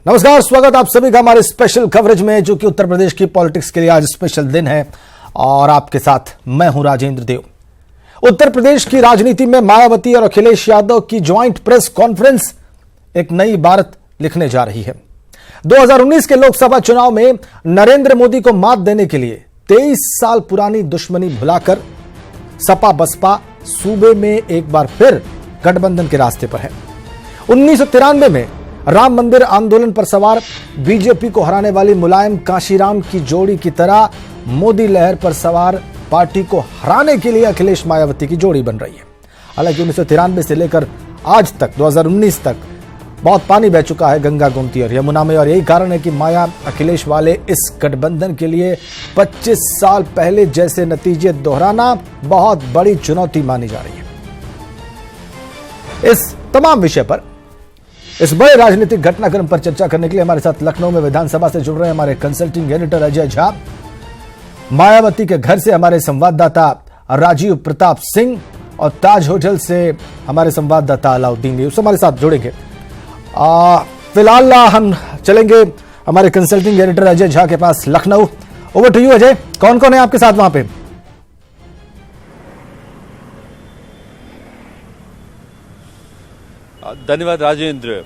नमस्कार, स्वागत आप सभी का हमारे स्पेशल कवरेज में, जो कि उत्तर प्रदेश की पॉलिटिक्स के लिए आज स्पेशल दिन है। और आपके साथ मैं हूं राजेंद्र देव। उत्तर प्रदेश की राजनीति में मायावती और अखिलेश यादव की ज्वाइंट प्रेस कॉन्फ्रेंस एक नई इबारत लिखने जा रही है। 2019 के लोकसभा चुनाव में नरेंद्र मोदी को मात देने के लिए 23 साल पुरानी दुश्मनी भुलाकर सपा बसपा सूबे में एक बार फिर गठबंधन के रास्ते पर है। 1993 में राम मंदिर आंदोलन पर सवार बीजेपी को हराने वाली मुलायम काशीराम की जोड़ी की तरह मोदी लहर पर सवार पार्टी को हराने के लिए अखिलेश मायावती की जोड़ी बन रही है। हालांकि 1993 से लेकर आज तक 2019 तक बहुत पानी बह चुका है गंगा गोमती और यमुना में, और यही कारण है कि माया अखिलेश वाले इस गठबंधन के लिए 25 साल पहले जैसे नतीजे दोहराना बहुत बड़ी चुनौती मानी जा रही है। इस तमाम विषय पर, इस बड़े राजनीतिक घटनाक्रम पर चर्चा करने के लिए हमारे साथ लखनऊ में विधानसभा से जुड़ रहे हैं हमारे कंसल्टिंग एडिटर अजय झा, मायावती के घर से हमारे संवाददाता राजीव प्रताप सिंह और ताज होटल से हमारे संवाददाता अलाउद्दीन यूसुफ हमारे साथ जुड़ेंगे। फिलहाल हम चलेंगे हमारे कंसल्टिंग एडिटर अजय झा के पास Lucknow. Over to you Ajay, कौन कौन है आपके साथ वहां पे? धन्यवाद राजेंद्र।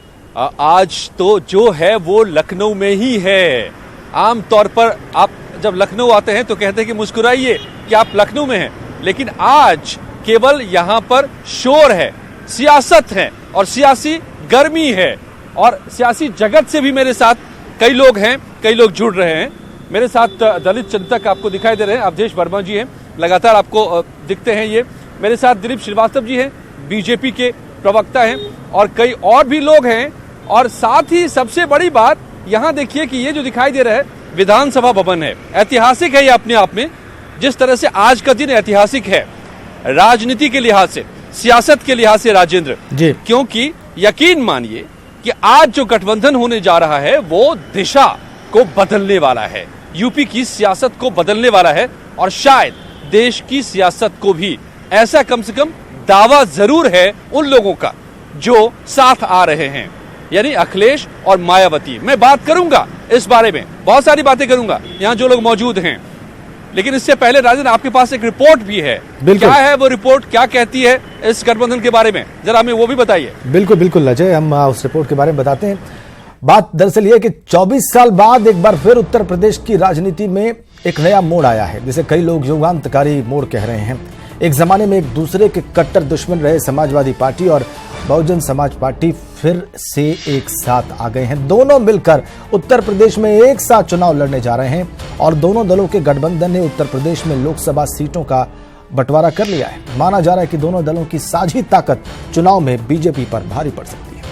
आज तो जो है वो लखनऊ में ही है। आमतौर पर आप जब लखनऊ आते हैं तो कहते हैं कि मुस्कुराइए कि आप लखनऊ में हैं, लेकिन आज केवल यहाँ पर शोर है, सियासत है और सियासी गर्मी है। और सियासी जगत से भी मेरे साथ कई लोग हैं, कई लोग जुड़ रहे हैं। मेरे साथ दलित चिंतक आपको दिखाई दे रहे हैं, अवधेश वर्मा जी हैं, लगातार आपको दिखते हैं ये। मेरे साथ दिलीप श्रीवास्तव जी हैं, बीजेपी के प्रवक्ता हैं, और कई और भी लोग हैं। और साथ ही सबसे बड़ी बात यहाँ देखिए कि ये जो दिखाई दे रहा है विधानसभा भवन है। ऐतिहासिक है ये अपने आप में। जिस तरह से आज का दिन ऐतिहासिक है राजनीति के लिहाज से, सियासत के लिहाज से राजेंद्र जी, क्योंकि यकीन मानिए कि आज जो गठबंधन होने जा रहा है वो दिशा को बदलने वाला है, यूपी की सियासत को बदलने वाला है, और शायद देश की सियासत को भी। ऐसा कम से कम दावा जरूर है उन लोगों का जो साथ आ रहे हैं, यानी अखिलेश और मायावती। मैं बात करूंगा इस बारे में, बहुत सारी बातें करूंगा यहाँ जो लोग मौजूद हैं, लेकिन इससे पहले राजन आपके पास एक रिपोर्ट भी है। क्या है वो रिपोर्ट, क्या कहती है इस गठबंधन के बारे में, जरा हमें वो भी बताइए। बिल्कुल बिल्कुल अजय, हम उस रिपोर्ट के बारे में बताते हैं। बात दरअसल ये कि 24 साल बाद एक बार फिर उत्तर प्रदेश की राजनीति में एक नया मोड़ आया है, जिसे कई लोग युगांतकारी मोड़ कह रहे हैं। एक जमाने में एक दूसरे के कट्टर दुश्मन रहे समाजवादी पार्टी और बहुजन समाज पार्टी फिर से एक साथ आ गए हैं। दोनों मिलकर उत्तर प्रदेश में एक साथ चुनाव लड़ने जा रहे हैं, और दोनों दलों के गठबंधन ने उत्तर प्रदेश में लोकसभा सीटों का बंटवारा कर लिया है। माना जा रहा है कि दोनों दलों की साझी ताकत चुनाव में बीजेपी पर भारी पड़ सकती है।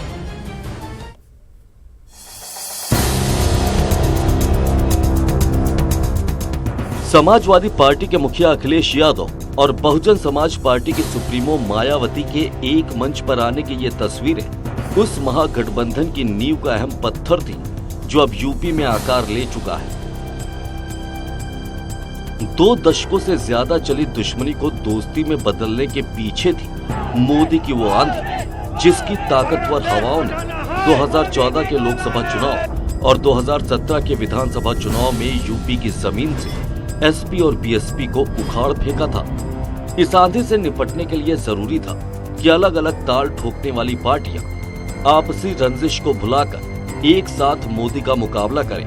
समाजवादी पार्टी के मुखिया अखिलेश यादव और बहुजन समाज पार्टी की सुप्रीमो मायावती के एक मंच पर आने की ये तस्वीरें उस महागठबंधन की नींव का अहम पत्थर थी जो अब यूपी में आकार ले चुका है। 2 दशकों से ज्यादा चली दुश्मनी को दोस्ती में बदलने के पीछे थी मोदी की वो आंधी, जिसकी ताकतवर हवाओं ने 2014 के लोकसभा चुनाव और 2017 के विधानसभा चुनाव में यूपी की जमीन से एसपी और बीएसपी को उखाड़ फेंका था। इस आंधी से निपटने के लिए जरूरी था कि अलग अलग ताल ठोकने वाली पार्टियां आपसी रंजिश को भुलाकर एक साथ मोदी का मुकाबला करें।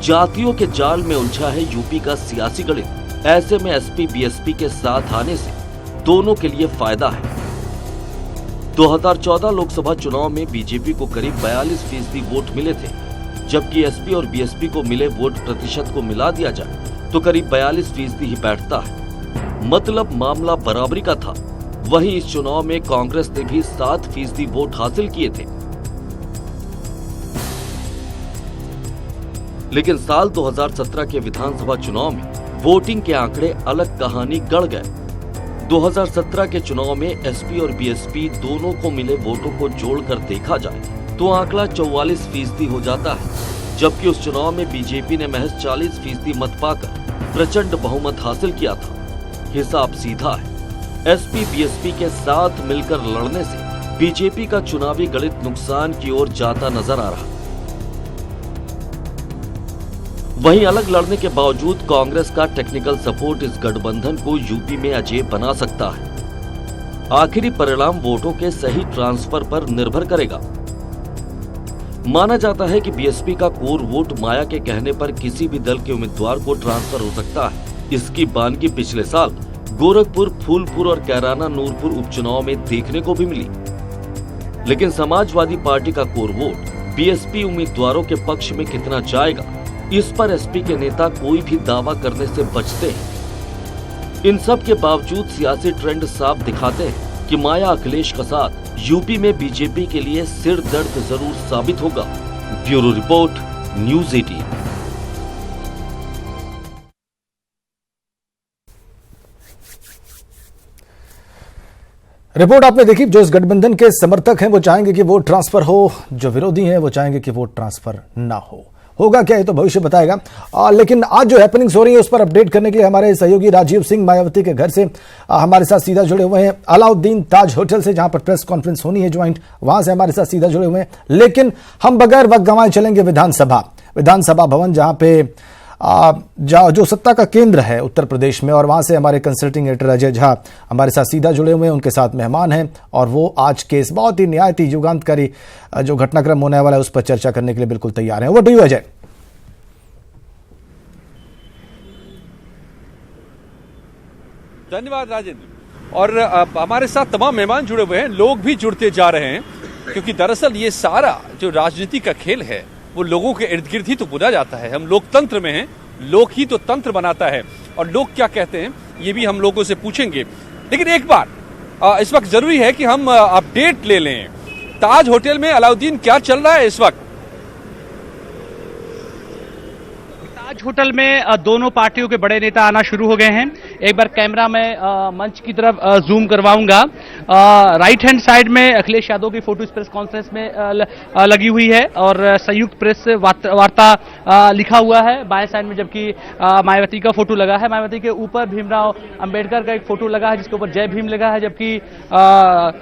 जातियों के जाल में उलझा है यूपी का सियासी गणित। ऐसे में एसपी बीएसपी के साथ आने से दोनों के लिए फायदा है। 2014 लोकसभा चुनाव में बीजेपी को करीब 42% वोट मिले थे, जबकि एसपी और बीएसपी को मिले वोट प्रतिशत को मिला दिया जाए तो करीब 42% ही बैठता है। मतलब मामला बराबरी का था। वहीं इस चुनाव में कांग्रेस ने भी 7% वोट हासिल किए थे। लेकिन साल 2017 के विधानसभा चुनाव में वोटिंग के आंकड़े अलग कहानी गढ़ गए। 2017 के चुनाव में एसपी और बीएसपी दोनों को मिले वोटों को जोड़कर देखा जाए तो आंकड़ा 44% हो जाता है, जबकि उस चुनाव में बीजेपी ने महज 40% मत पाकर प्रचंड बहुमत हासिल किया था। हिसाब सीधा है, एसपी बीएसपी के साथ मिलकर लड़ने से बीजेपी का चुनावी गणित नुकसान की ओर जाता नजर आ रहा। वहीं अलग लड़ने के बावजूद कांग्रेस का टेक्निकल सपोर्ट इस गठबंधन को यूपी में अजेय बना सकता है। आखिरी परिणाम वोटों के सही ट्रांसफर पर निर्भर करेगा। माना जाता है कि बीएसपी का कोर वोट माया के कहने पर किसी भी दल के उम्मीदवार को ट्रांसफर हो सकता है। इसकी बानगी पिछले साल गोरखपुर, फूलपुर और कैराना नूरपुर उपचुनाव में देखने को भी मिली। लेकिन समाजवादी पार्टी का कोर वोट बीएसपी उम्मीदवारों के पक्ष में कितना जाएगा, इस पर एसपी के नेता कोई भी दावा करने से बचते हैं। इन सब के बावजूद सियासी ट्रेंड साफ दिखाते हैं कि माया अखिलेश का साथ यूपी में बीजेपी के लिए सिर दर्द जरूर साबित होगा। Bureau report, news 18। रिपोर्ट आपने देखी। जो इस गठबंधन के समर्थक हैं वो चाहेंगे कि वोट ट्रांसफर हो, जो विरोधी हैं वो चाहेंगे कि वोट ट्रांसफर ना हो। होगा क्या, ये तो भविष्य बताएगा। लेकिन आज जो हैपनिंग्स हो रही है उस पर अपडेट करने के लिए हमारे सहयोगी राजीव सिंह मायावती के घर से हमारे साथ सीधा जुड़े हुए हैं। अलाउद्दीन ताज होटल से, जहां पर प्रेस कॉन्फ्रेंस होनी है ज्वाइंट, वहां से हमारे साथ सीधा जुड़े हुए हैं। लेकिन हम बगैर वक्त गंवाए चलेंगे विधानसभा भवन, जहां पे जो सत्ता का केंद्र है उत्तर प्रदेश में, और वहां से हमारे कंसल्टिंग एडिटर अजय झा हमारे साथ सीधा जुड़े हुए हैं। उनके साथ मेहमान हैं और वो आज के इस बहुत ही निहायत ही युगांतकारी जो घटनाक्रम होने वाला है उस पर चर्चा करने के लिए बिल्कुल तैयार हैं। Over to you Ajay. धन्यवाद राजेंद्र। और हमारे साथ तमाम मेहमान जुड़े हुए हैं, लोग भी जुड़ते जा रहे हैं, क्योंकि दरअसल ये सारा जो राजनीति का खेल है वो लोगों के इर्द गिर्द ही तो बुना जाता है। हम लोकतंत्र में हैं, लोक ही तो तंत्र बनाता है, और लोग क्या कहते हैं ये भी हम लोगों से पूछेंगे। लेकिन एक बार इस वक्त जरूरी है कि हम अपडेट ले लें। ताज होटल में अलाउद्दीन क्या चल रहा है इस वक्त? ताज होटल में दोनों पार्टियों के बड़े नेता आना शुरू हो गए हैं। एक बार कैमरा में मंच की तरफ जूम करवाऊंगा। राइट हैंड साइड में अखिलेश यादव की फोटो इस प्रेस कॉन्फ्रेंस में लगी हुई है और संयुक्त प्रेस वार्ता लिखा हुआ है। बाएं साइड में जबकि मायावती का फोटो लगा है। मायावती के ऊपर भीमराव अंबेडकर का एक फोटो लगा है जिसके ऊपर जय भीम लगा है, जबकि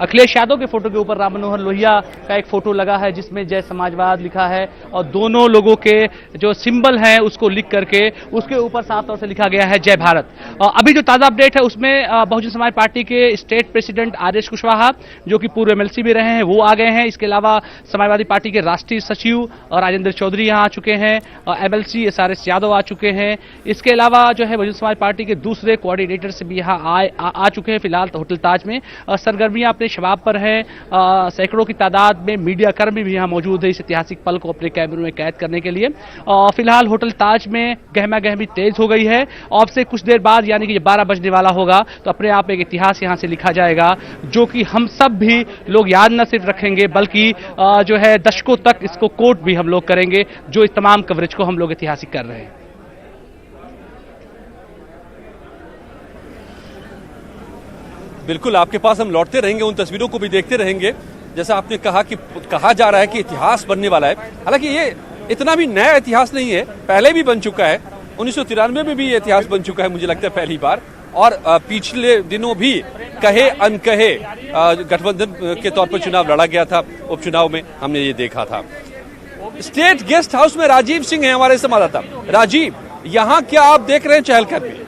अखिलेश यादव के फोटो के ऊपर राम मनोहर लोहिया का एक फोटो लगा है जिसमें जय समाजवाद लिखा है, और दोनों लोगों के जो सिंबल हैं उसको लिख करके उसके ऊपर साफ तौर से लिखा गया है जय भारत। अभी जो ताजा अपडेट है उसमें बहुजन समाज पार्टी के स्टेट प्रेसिडेंट आरएस कुशवाहा, जो कि पूर्व एमएलसी भी रहे हैं, वो आ गए हैं। इसके अलावा समाजवादी पार्टी के राष्ट्रीय सचिव राजेंद्र चौधरी यहां आ चुके हैं, एमएलसी एसआरएस यादव आ चुके हैं। इसके अलावा जो है बहुजन समाज पार्टी के दूसरे कोऑर्डिनेटर से भी यहां आ चुके हैं। फिलहाल होटल ताज में सरगर्मियां अपने शबाब पर हैं। सैकड़ों की तादाद में मीडिया कर्मी भी यहां मौजूद है इस ऐतिहासिक पल को अपने कैमरों में कैद करने के लिए। फिलहाल होटल ताज में गहमा गहमी तेज हो गई है। अब से कुछ देर बाद यानी कि 12 बजने वाला होगा तो अपने आप एक इतिहास यहां से लिखा जाएगा, जो कि हम सब भी लोग याद न सिर्फ रखेंगे बल्कि जो है दशकों तक इसको कोट भी हम लोग करेंगे, जो इस तमाम कवरेज को हम लोग ऐतिहासिक कर रहे हैं। बिल्कुल, आपके पास हम लौटते रहेंगे, उन तस्वीरों को भी देखते रहेंगे। जैसा आपने कहा कि कहा जा रहा है कि इतिहास बनने वाला है, हालांकि ये इतना भी नया इतिहास नहीं है, पहले भी बन चुका है। 1993 में भी ये इतिहास बन चुका है, मुझे लगता है पहली बार। और पिछले दिनों भी कहे अनकहे गठबंधन के तौर पर चुनाव लड़ा गया था, उपचुनाव में हमने ये देखा था। स्टेट गेस्ट हाउस में राजीव सिंह है हमारे संवाददाता। राजीव, यहाँ क्या आप देख रहे हैं चहलकदमी?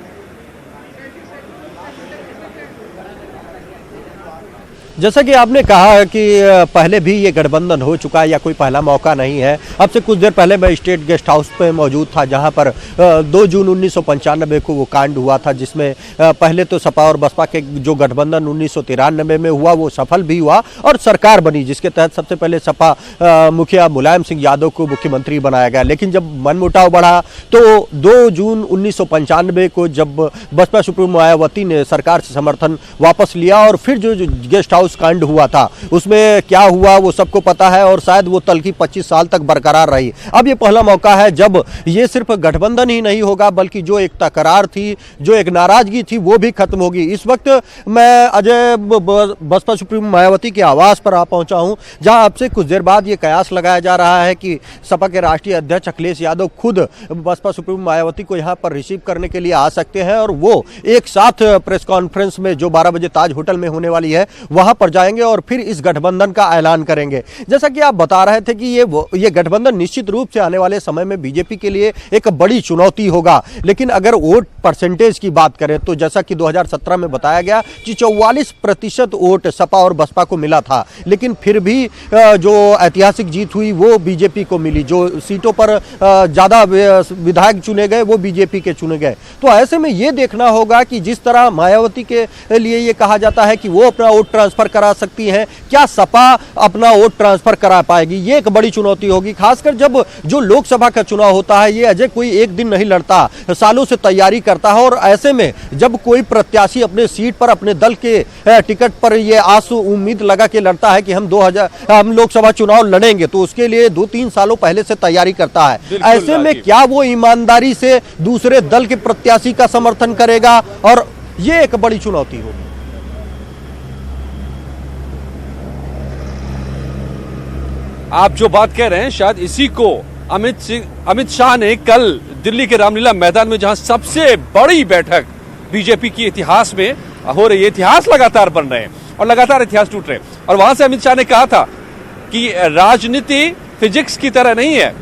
जैसा कि आपने कहा कि पहले भी ये गठबंधन हो चुका है या कोई पहला मौका नहीं है। अब से कुछ देर पहले मैं स्टेट गेस्ट हाउस पे मौजूद था, जहां पर 2 जून 1995 को वो कांड हुआ था, जिसमें पहले तो सपा और बसपा के जो गठबंधन 1993 में हुआ वो सफल भी हुआ और सरकार बनी, जिसके तहत सबसे पहले सपा मुखिया मुलायम सिंह यादव को मुख्यमंत्री बनाया गया। लेकिन जब मनमुटाव बढ़ा तो 2 जून 1995 को जब बसपा सुप्रीमो मायावती ने सरकार से समर्थन वापस लिया और फिर जो गेस्ट हाउस कांड हुआ था उसमें क्या हुआ वो सबको पता है, और शायद वो तलखी 25 साल तक बरकरार रही। अब ये पहला मौका है जब ये सिर्फ गठबंधन ही नहीं होगा बल्कि जो एक तकरार थी, जो एक नाराजगी थी, वो भी खत्म होगी। इस वक्त मैं अजय बसपा सुप्रीमो मायावती के आवास पर आ पहुंचा हूं, जहां अब से कुछ देर बाद ये कयास लगाया जा रहा है कि सपा के राष्ट्रीय अध्यक्ष अखिलेश यादव खुद बसपा सुप्रीमो मायावती को यहां पर रिसीव करने के लिए आ सकते हैं और वो एक साथ प्रेस कॉन्फ्रेंस में जो 12 बजे ताज होटल में होने वाली है वहां पर जाएंगे और फिर इस गठबंधन का ऐलान करेंगे। जैसा कि आप बता रहे थे कि ये गठबंधन निश्चित रूप से आने वाले समय में बीजेपी के लिए एक बड़ी चुनौती होगा। लेकिन अगर वोट परसेंटेज की बात करें तो जैसा कि 2017 में बताया गया कि 44% वोट सपा और बसपा को मिला था, लेकिन फिर भी जो ऐतिहासिक जीत हुई वो बीजेपी को मिली। जो सीटों पर ज्यादा विधायक चुने गए वो बीजेपी के चुने गए। तो ऐसे में ये देखना होगा कि जिस तरह मायावती के लिए ये कहा जाता है कि वो अपना वोट ट्रांसफर करा सकती हैं, क्या सपा अपना वोट ट्रांसफर करा पाएगी? ये एक बड़ी चुनौती होगी, खासकर जब जो लोकसभा का चुनाव होता है ये अजय कोई एक दिन नहीं लड़ता, सालों से तैयारी करता है। और ऐसे में जब कोई प्रत्याशी अपने सीट पर अपने दल के टिकट पर ये आस उम्मीद लगा के लड़ता है कि हम लोकसभा चुनाव लड़ेंगे, तो उसके लिए 2-3 सालों पहले से तैयारी करता है। ऐसे में क्या वो ईमानदारी से दूसरे दल के प्रत्याशी का समर्थन करेगा? और ये एक बड़ी चुनौती होगी। आप जो बात कह रहे हैं शायद इसी को अमित शाह ने कल दिल्ली के रामलीला मैदान में, जहां सबसे बड़ी बैठक बीजेपी की इतिहास में हो रही है, इतिहास लगातार बन रहे हैं और लगातार इतिहास टूट रहे हैं, और वहां से अमित शाह ने कहा था कि राजनीति फिजिक्स की तरह नहीं है,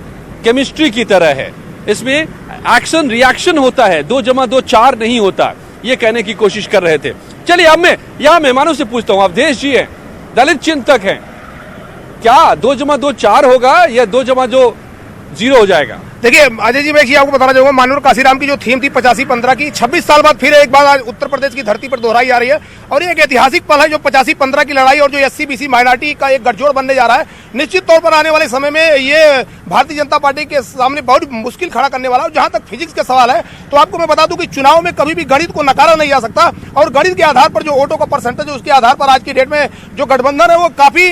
केमिस्ट्री की तरह है, इसमें एक्शन रिएक्शन होता है, 2+2 4 नहीं होता, ये कहने की कोशिश कर रहे थे। चलिए अब मैं यहां मेहमानों से पूछता हूं, अवधेश जी हैं, दलित चिंतक हैं, क्या 2+2 4 होगा या 2+2 0 हो जाएगा? देखिए अजय जी, मैं एक चीज आपको बताना चाहूंगा, माननीय काशीराम की जो थीम थी 85-15 की, 26 साल बाद फिर एक बार आज उत्तर प्रदेश की धरती पर दोहराई जा रही है। और ये एक ऐतिहासिक पल है जो 85-15 की लड़ाई और जो SC-BC माइनॉरिटी का एक गठजोड़ बनने जा रहा है। निश्चित तौर पर आने वाले समय में ये भारतीय जनता पार्टी के सामने बहुत मुश्किल खड़ा करने वाला है। जहां तक फिजिक्स का सवाल है तो आपको मैं बता दूं कि चुनाव में कभी भी गणित को नकारा नहीं जा सकता, और गणित के आधार पर जो वोटों का परसेंटेज है उसके आधार पर आज की डेट में जो गठबंधन है वो काफी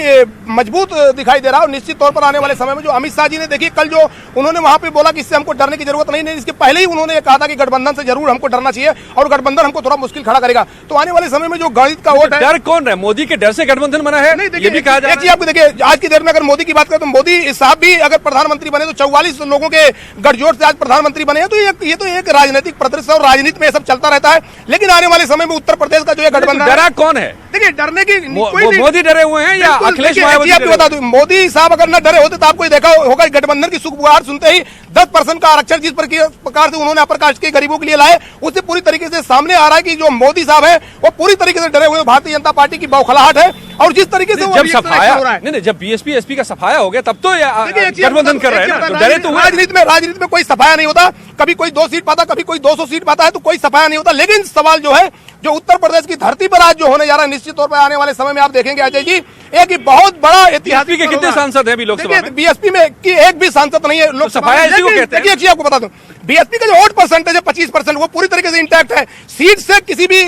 मजबूत दिखाई दे रहा है। और निश्चित तौर पर आने वाले समय में जो अमित शाह जी ने, देखिए कल जो उन्होंने वहां पे बोला कि इससे हमको डरने की जरूरत नहीं, इसके पहले ही उन्होंने कहा था कि गठबंधन से जरूर हमको डरना चाहिए और गठबंधन हमको थोड़ा मुश्किल खड़ा करेगा। तो आने वाले समय में जो गणित का वोट है, डर कौन है? मोदी के डर से गठबंधन बना है? नहीं, ये भी कहा जा रहा है। आपको देखिए आज की डेट में अगर मोदी की बात करें तो मोदी साहब भी अगर प्रधानमंत्री बने तो 44 लोगों के गठजोड़ से आज प्रधानमंत्री बने हैं। तो ये तो एक राजनीतिक परिदृश्य और राजनीति में सब चलता रहता है। लेकिन आने वाले समय में उत्तर प्रदेश का जो गठबंधन, डरा कौन है? देखिए डरने की मोदी डरे हुए हैं या अखिलेश मायावती? आपको बता दूं, मोदी साहब अगर न डरे होते तो आपको देखा होगा गठबंधन की सुखबुहार सुनते ही 10% का आरक्षण जिस प्रकार से उन्होंने अपर कास्ट के गरीबों के लिए लाए, उससे पूरी तरीके से सामने आ रहा है कि जो मोदी साहब है वो पूरी तरीके से डरे हुए भारतीय जनता पार्टी की बौखलाहट है। और जिस तरीके से जब सफाया नहीं, जब बीएसपी एसपी का सफाया हो गया तब तो गठबंधन कर रहे हैं ना, तो डरे तो राजनीति में कोई सफाया नहीं होता, कभी कोई 2 सीट पाता, कभी कोई 200 सीट पाता है, तो कोई सफाया नहीं होता। लेकिन सवाल जो है जो उत्तर प्रदेश की धरती पर आज जो होने जा रहा है, निश्चित तौर पर आने वाले समय में आप देखेंगे अजय जी एक ही बहुत बड़ा बीएसपी के कितने सांसद हैं अभी लोकसभा में? बीएसपी में की एक भी सांसद नहीं है लोकसभा में। देखिए आपको बता दूं, बीएसपी का जो वोट परसेंटेज है 25%, वो पूरी तरीके से इंटैक्ट है। सीट से किसी भी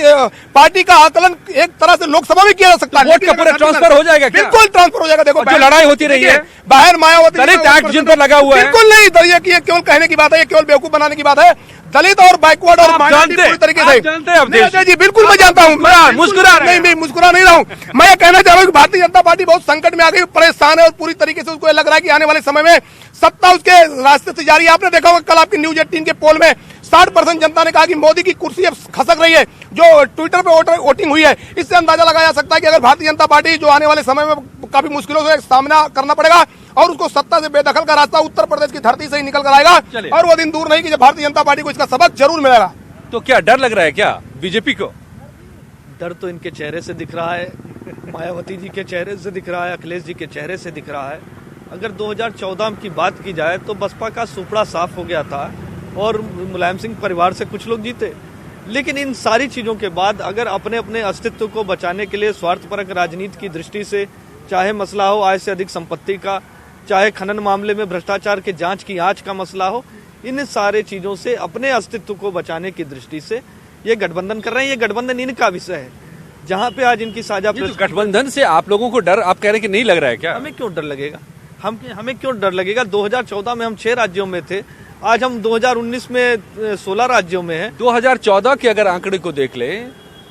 पार्टी का आकलन एक तरह से लोकसभा में किया जा सकता है। वोट का पूरा ट्रांसफर हो जाएगा क्या? बिल्कुल ट्रांसफर हो जाएगा। देखो जो लड़ाई होती रही है बाहर मायावती दलित एक्ट जिन पर लगा हुआ है, बिल्कुल नहीं, दलित की केवल कहने की बात है, ये केवल बेवकूफ बनाने की बात है। दलित और बैकवर्ड और माइनॉरिटी पूरी तरीके से जानते हैं अवधेश जी, बिल्कुल मैं जानता हूँ, मुस्कुरा नहीं मुस्कुरा नहीं रहा हूँ। मैं ये कहना चाह रहा हूँ कि भारतीय जनता पार्टी बहुत संकट में आ गई, परेशान है और पूरी तरीके से उसको लग रहा है कि आने वाले समय में सत्ता उसके रास्ते से जारी है। आपने देखा होगा कल आपकी न्यूज 18 के पोल में 60% जनता ने कहा कि मोदी की कुर्सी अब खसक रही है। जो ट्विटर पे वोटिंग हुई है, इससे अंदाजा लगाया जा सकता है कि अगर भारतीय जनता पार्टी जो आने वाले समय में काफी मुश्किलों से सामना करना पड़ेगा और उसको सत्ता से बेदखल का रास्ता उत्तर प्रदेश की धरती से ही निकल कर आएगा। और वो दिन दूर नहीं कि जब भारतीय जनता पार्टी को इसका सबक जरूर मिलेगा। तो क्या डर लग रहा है क्या बीजेपी को? डर तो इनके चेहरे से दिख रहा है, मायावती जी के चेहरे से दिख रहा है, अखिलेश जी के चेहरे से दिख रहा है। अगर 2014 की बात की जाए तो बसपा का सुपड़ा साफ हो गया था और मुलायम सिंह परिवार से कुछ लोग जीते। लेकिन इन सारी चीजों के बाद अगर अपने अपने अस्तित्व को बचाने के लिए स्वार्थपरक राजनीति की दृष्टि से, चाहे मसला हो आय से अधिक संपत्ति का, चाहे खनन मामले में भ्रष्टाचार के जांच की आंच का मसला हो, इन सारे चीजों से अपने अस्तित्व को बचाने की दृष्टि से ये गठबंधन कर रहे हैं। ये गठबंधन इनका विषय है, जहां पे आज इनकी साझा गठबंधन से आप लोगों को डर, आप कह रहे हैं कि नहीं लग रहा है क्या? हमें क्यों डर लगेगा? हमें क्यों डर लगेगा? 2014 में हम 6 राज्यों में थे, आज हम 2019 में 16 राज्यों में हैं। 2014 के अगर आंकड़े को देख ले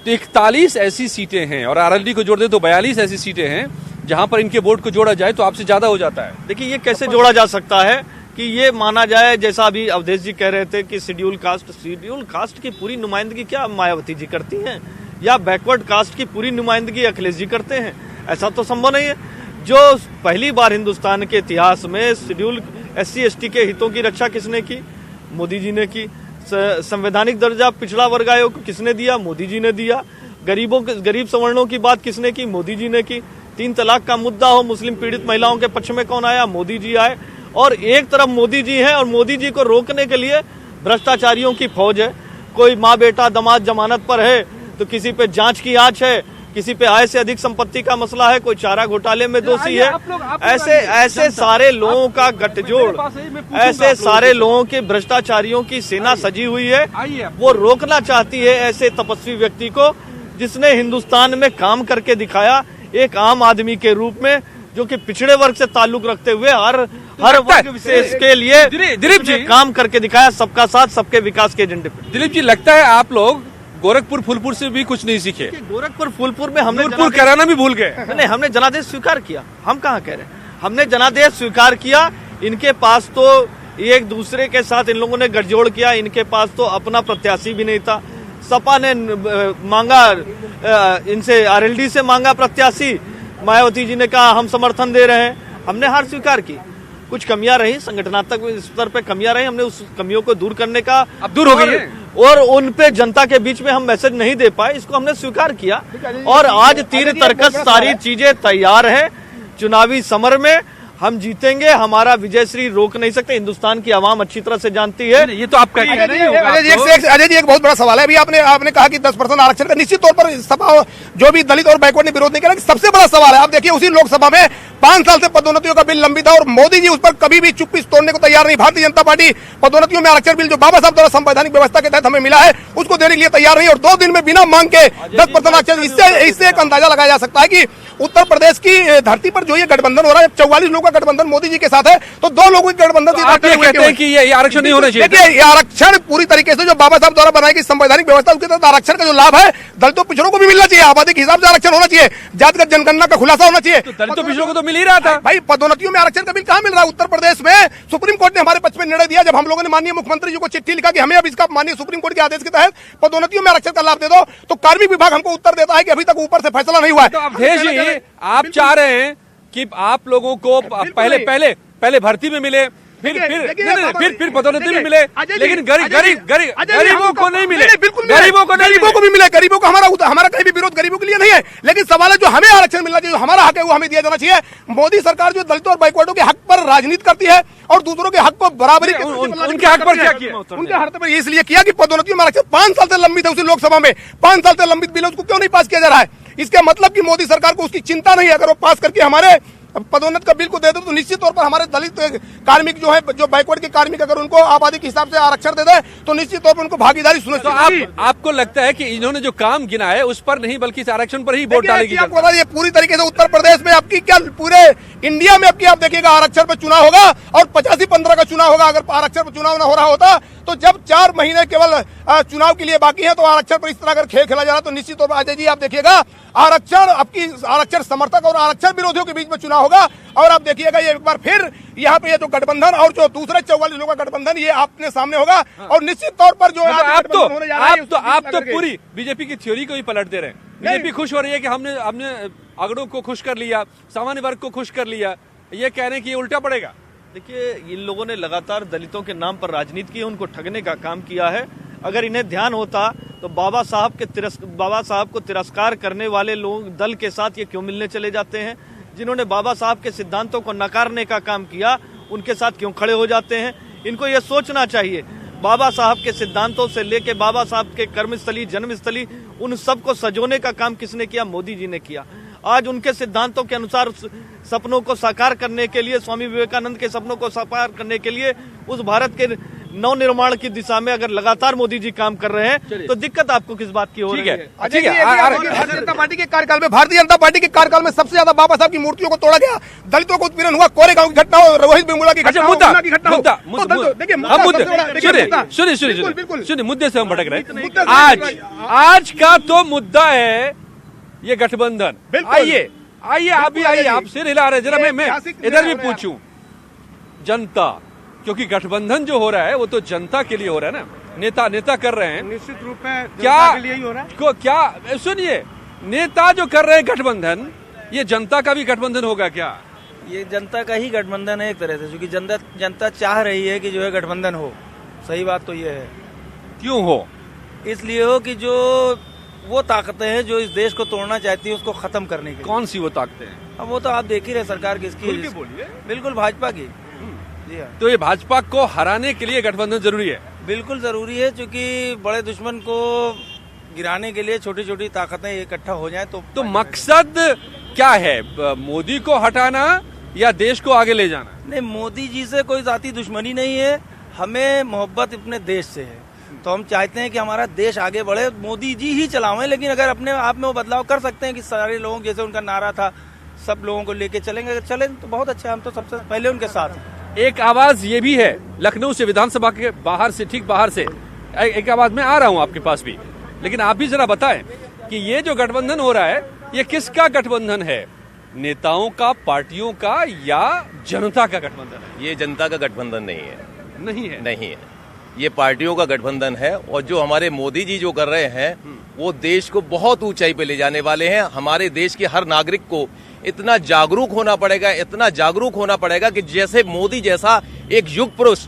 तो 41 ऐसी सीटें हैं और आरएलडी को जोड़ दे तो 42 ऐसी सीटें हैं जहां पर इनके वोट को जोड़ा जाए तो आपसे ज्यादा हो जाता है। देखिए ये कैसे जोड़ा जा सकता है कि ये माना जाए, जैसा अभी अवधेश जी कह रहे थे कि शेड्यूल कास्ट की पूरी नुमाइंदगी क्या मायावती जी करती हैं? या बैकवर्ड कास्ट की पूरी नुमाइंदगी अखिलेश जी करते हैं? ऐसा तो संभव नहीं है। जो पहली बार हिंदुस्तान के इतिहास में शेड्यूल SC/ST के हितों की रक्षा किसने की? मोदी जी ने की। संवैधानिक दर्जा पिछड़ा वर्ग आयोग को किसने दिया? मोदी जी ने दिया। गरीब सवर्णों की बात किसने की? मोदी जी ने की। 3 तलाक का मुद्दा हो, मुस्लिम पीड़ित महिलाओं के पक्ष में कौन आया? मोदी जी आए। और एक तरफ मोदी जी हैं और मोदी जी को रोकने के लिए भ्रष्टाचारियों की फौज है। कोई माँ बेटा दामाद जमानत पर है तो किसी पे जांच की आंच है, किसी पे आय से अधिक संपत्ति का मसला है, कोई चारा घोटाले में दोषी है। ऐसे सारे लोगों का गठजोड़, ऐसे सारे लोगों के भ्रष्टाचारियों की सेना सजी हुई है। वो रोकना चाहती है ऐसे तपस्वी व्यक्ति को जिसने हिंदुस्तान में काम करके दिखाया, एक आम आदमी के रूप में, जो कि पिछड़े वर्ग से ताल्लुक रखते हुए हर वर्ग विशेष के लिए दिलीप जी काम करके दिखाया, सबका साथ सबके विकास के एजेंडे पे। दिलीप जी, लगता है आप लोग गोरखपुर फूलपुर से भी कुछ नहीं सीखे। गोरखपुर फूलपुर में हमने कराना भी भूल गए। नहीं, हमने जनादेश स्वीकार किया। हम कहाँ कह रहे हैं, हमने जनादेश स्वीकार किया। इनके पास तो एक दूसरे के साथ इन लोगों ने गठजोड़ किया, इनके पास तो अपना प्रत्याशी भी नहीं था। सपा ने मांगा, इनसे RLD से मांगा प्रत्याशी, मायावती जी ने कहा हम समर्थन दे रहे हैं। हमने हार स्वीकार की। कुछ कमियां रही, संगठनात्मक स्तर पे कमियां रही, हमने उस कमियों को दूर करने का, अब दूर हो गई है, और उन पे जनता के बीच में हम मैसेज नहीं दे पाए, इसको हमने स्वीकार किया। और आज तीर तर्कस सारी चीजें तैयार है। चुनावी समर में हम जीतेंगे, हमारा विजयश्री रोक नहीं सकते। हिंदुस्तान की आवाम अच्छी तरह से जानती है। ये तो आपका अजय जी एक बहुत बड़ा सवाल है। अभी आपने कहा कि 10% आरक्षण का निश्चित तौर पर सपा जो भी दलित और बैकवर्ड ने विरोध नहीं किया, सबसे बड़ा सवाल है। आप देखिए उसी लोकसभा में 5 साल से पदोन्नतियों का बिल लंबित था और मोदी जी उस पर कभी भी चुप्पी तोड़ने को तैयार नहीं। भारतीय जनता पार्टी पदोन्नतियों में आरक्षण बिल जो बाबा साहब द्वारा संवैधानिक व्यवस्था के तहत हमें मिला है उसको देने के लिए तैयार नहीं, और 2 दिन में बिना मांग के 10% आरक्षण। इससे एक अंदाजा लगाया जा सकता है कि उत्तर प्रदेश की धरती पर जो ये गठबंधन हो रहा है, 44 लोगों का गठबंधन मोदी जी के साथ है, तो 2 लोगों की गठबंधन से कहते हैं कि ये आरक्षण नहीं होना चाहिए। देखिए, ये आरक्षण पूरी तरीके से जो बाबा साहब द्वारा बनाई गई संवैधानिक व्यवस्था उसके तहत आरक्षण का जो लाभ है दलितों पिछड़ों को भी मिलना चाहिए। आबादी के हिसाब से आरक्षण होना चाहिए, जातिगत जनगणना का खुलासा होना चाहिए। दलितों पिछड़ों को तो मिल ही रहा था भाई। पदोन्नतियों में आरक्षण का बिल कहां मिल रहा है? उत्तर प्रदेश में सुप्रीम कोर्ट ने हमारे पक्ष में निर्णय दिया। जब हम लोगों ने माननीय मुख्यमंत्री जी को चिट्ठी लिखा कि हमें अब इसका माननीय सुप्रीम कोर्ट के आदेश के तहत पदोन्नतियों में आरक्षण का लाभ दे दो, तो कार्मिक विभाग हमको उत्तर देता है कि अभी तक ऊपर से फैसला नहीं हुआ है। तो अवधेश जी, आप चाह रहे हैं कि आप लोगों को पहले भर्ती में मिले, फिर पदोन्नति में मिले, लेकिन गरीबों को नहीं मिले। बिल्कुल गरीबों को भी मिले। गरीबों को हमारा कहीं भी विरोध गरीबों के लिए नहीं है, लेकिन सवाल है जो हमें आरक्षण मिलना चाहिए, जो हमारा हक है वो हमें दिया जाना चाहिए। मोदी सरकार जो दलितों और बैकवर्डों के हक पर राजनीति करती है और दूसरों के हक को बराबरी उनके हक पर क्या किया? उनके हक पर इसलिए किया कि पदोन्नतियों में आरक्षण 5 साल से लंबित है। उसी लोकसभा में 5 साल से लंबित बिल है, उसको क्यों नहीं पास किया जा रहा है? इसका मतलब कि मोदी सरकार को उसकी चिंता नहीं है। अगर वो पास करके हमारे पदोन्नत का बिल को दे दो तो निश्चित तौर पर हमारे दलित कार्मिक जो है, जो बैकवर्ड के कार्मिक, अगर उनको आबादी के हिसाब से आरक्षण दे दे तो निश्चित तौर पर उनको भागीदारी सुनिश्चित। तो आपको लगता है कि इन्होंने जो काम गिना है उस पर नहीं बल्कि इस आरक्षण पर ही वोट डालेगी? आपको बता, ये पूरी तरीके से उत्तर प्रदेश में आपकी क्या, पूरे इंडिया में आपकी आप देखिएगा आरक्षण पर चुनाव होगा और 85-15 का चुनाव होगा। अगर आरक्षण पर चुनाव न हो रहा होता तो जब 4 महीने केवल चुनाव के लिए बाकी है तो आरक्षण पर इस तरह अगर खेल खेला जा रहा तो निश्चित तौर पर अजय जी आप देखिएगा आरक्षण समर्थक और आरक्षण विरोधियों के बीच में चुनाव होगा। और आप देखिएगा ये एक बार फिर यहाँ पे ये जो गठबंधन और जो दूसरे 44 लोगों का गठबंधन ये आपने सामने होगा। और निश्चित तौर पर जो आप तो पूरी बीजेपी की थ्योरी को ही पलट दे रहे हैं। बीजेपी खुश हो रही है कि हमने अगड़ों को खुश कर लिया, सामान्य वर्ग को खुश कर लिया। ये कह रहे हैं कि ये उल्टा पड़ेगा। देखिए, इन लोगों ने लगातार दलितों के नाम पर राजनीति की, उनको ठगने का काम किया है। अगर इन्हें ध्यान होता तो बाबा साहब को तिरस्कार करने वाले लोग दल के साथ ये क्यों मिलने चले जाते हैं? जिन्होंने बाबा साहब के सिद्धांतों को नकारने का काम किया उनके साथ क्यों खड़े हो जाते हैं? इनको ये सोचना चाहिए। बाबा साहब के सिद्धांतों से लेके बाबा साहब के कर्मस्थली, जन्मस्थली, उन सब को सजोने का काम किसने किया? मोदी जी ने किया। आज उनके सिद्धांतों के अनुसार सपनों को साकार करने के लिए, स्वामी विवेकानंद के सपनों को साकार करने के लिए, उस भारत के नवनिर्माण की दिशा में अगर लगातार मोदी जी काम कर रहे हैं तो दिक्कत आपको किस बात की हो रही है? भारतीय जनता पार्टी के कार्यकाल में सबसे ज्यादा बाबा साहब की मूर्तियों को तोड़ा गया, दलितों को उत्पीड़न हुआ, कोरेगांव की घटना हो, रोहित वेमुला की घटना सुनिए, मुद्दे से हम भटक रहे हैं। आज का तो मुद्दा है ये गठबंधन। आइए आप सिर हिला रहे, जरा मैं इधर भी पूछूं। जनता, क्योंकि गठबंधन जो हो रहा है वो तो जनता के लिए हो रहा है ना। नेता नेता कर रहे हैं, निश्चित रूप में क्या के लिए ही हो रहा है। क्या सुनिए, नेता जो कर रहे हैं गठबंधन, ये जनता का भी गठबंधन होगा क्या? ये जनता का ही गठबंधन है एक तरह से, क्योंकि जनता चाह रही है कि जो है गठबंधन हो। सही बात तो ये है। क्यों हो? इसलिए हो कि जो वो ताकतें हैं जो इस देश को तोड़ना चाहती है उसको खत्म करने के लिए। कौन सी वो ताकतें हैं? अब वो तो आप देख ही रहे सरकार किसकी है। बोलिए। बिल्कुल भाजपा की। जी हाँ, तो ये भाजपा को हराने के लिए गठबंधन जरूरी है। बिल्कुल जरूरी है, क्योंकि बड़े दुश्मन को गिराने के लिए छोटी छोटी ताकतें इकट्ठा हो जाएं तो मकसद क्या है? मोदी को हटाना या देश को आगे ले जाना? नहीं, मोदी जी से कोई जाती दुश्मनी नहीं है, हमें मोहब्बत अपने देश से है। तो हम चाहते हैं कि हमारा देश आगे बढ़े, मोदी जी ही चलावें, लेकिन अगर अपने आप में वो बदलाव कर सकते हैं कि सारे लोगों, जैसे उनका नारा था सब लोगों को लेके चलेंगे, अगर चलें तो बहुत अच्छा है। हम तो सबसे पहले उनके साथ हैं। एक आवाज ये भी है लखनऊ से, विधानसभा के बाहर से, ठीक बाहर से एक आवाज में आ रहा हूं आपके पास भी, लेकिन आप भी जरा बताएं कि ये जो गठबंधन हो रहा है ये किसका गठबंधन है? नेताओं का, पार्टियों का, या जनता का गठबंधन है? ये जनता का गठबंधन नहीं है। नहीं है। नहीं है, ये पार्टियों का गठबंधन है। और जो हमारे मोदी जी जो कर रहे हैं वो देश को बहुत ऊंचाई पे ले जाने वाले हैं। हमारे देश के हर नागरिक को इतना जागरूक होना पड़ेगा, इतना जागरूक होना पड़ेगा कि जैसे मोदी जैसा एक युग पुरुष,